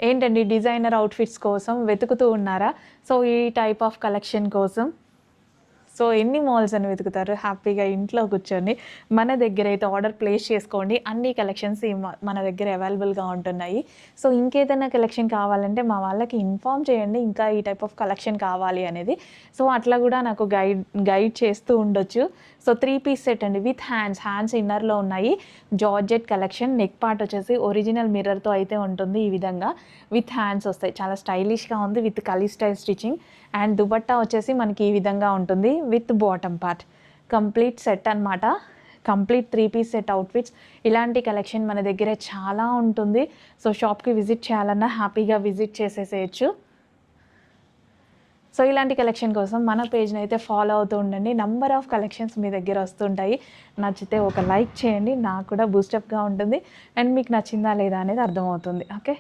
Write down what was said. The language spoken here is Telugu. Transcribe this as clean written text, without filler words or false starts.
ఏంటండి డిజైనర్ అవుట్‌ఫిట్స్ కోసం వెతుకుతూ ఉన్నారా? సో, ఈ టైప్ ఆఫ్ కలెక్షన్ కోసం సో, ఎన్ని మాల్స్ అని వెతుకుతారు? హ్యాపీగా ఇంట్లో కూర్చొని మన దగ్గరైతే ఆర్డర్ ప్లేస్ చేసుకోండి. అన్ని కలెక్షన్స్ మన దగ్గర అవైలబుల్‌గా ఉంటున్నాయి. సో, ఇంకేదైనా కలెక్షన్ కావాలంటే మా వాళ్ళకి ఇన్ఫార్మ్ చేయండి. ఇంకా ఈ టైప్ ఆఫ్ కలెక్షన్ కావాలి అనేది. సో, అట్లా గూడా నాకు గైడ్ చేస్తూ ఉండొచ్చు. సో, 3 పీస్ సెట్ అండి విత్ హ్యాండ్స్ ఇన్నర్‌లో ఉన్నాయి. Georgette collection. నెక్ పార్ట్ వచ్చేసి ఒరిజినల్ మిర్రర్‌తో అయితే ఉంటుంది ఈ విధంగా. విత్ హ్యాండ్స్ వస్తాయి. చాలా స్టైలిష్‌గా ఉంది విత్ కలీ స్టైల్ స్టిచ్చింగ్. అండ్ దుపట్టా వచ్చేసి మనకి ఈ విధంగా ఉంటుంది with bottom part. Complete set అనమాట. Complete 3 piece set outfits. ఇలాంటి కలెక్షన్ మన దగ్గర చాలా ఉంటుంది. సో, షాప్‌కి విజిట్ చేయాలన్నా హ్యాపీగా విజిట్ చేసేసేయొచ్చు. సో, ఇలాంటి కలెక్షన్ కోసం మన పేజ్‌ని అయితే ఫాలో అవుతూ ఉండండి. నంబర్ ఆఫ్ కలెక్షన్స్ మీ దగ్గర వస్తుంటాయి. నచ్చితే ఒక లైక్ చేయండి. నాకు కూడా బూస్టప్‌గా ఉంటుంది. అండ్ మీకు నచ్చిందా లేదా అనేది అర్థమవుతుంది. ఓకే.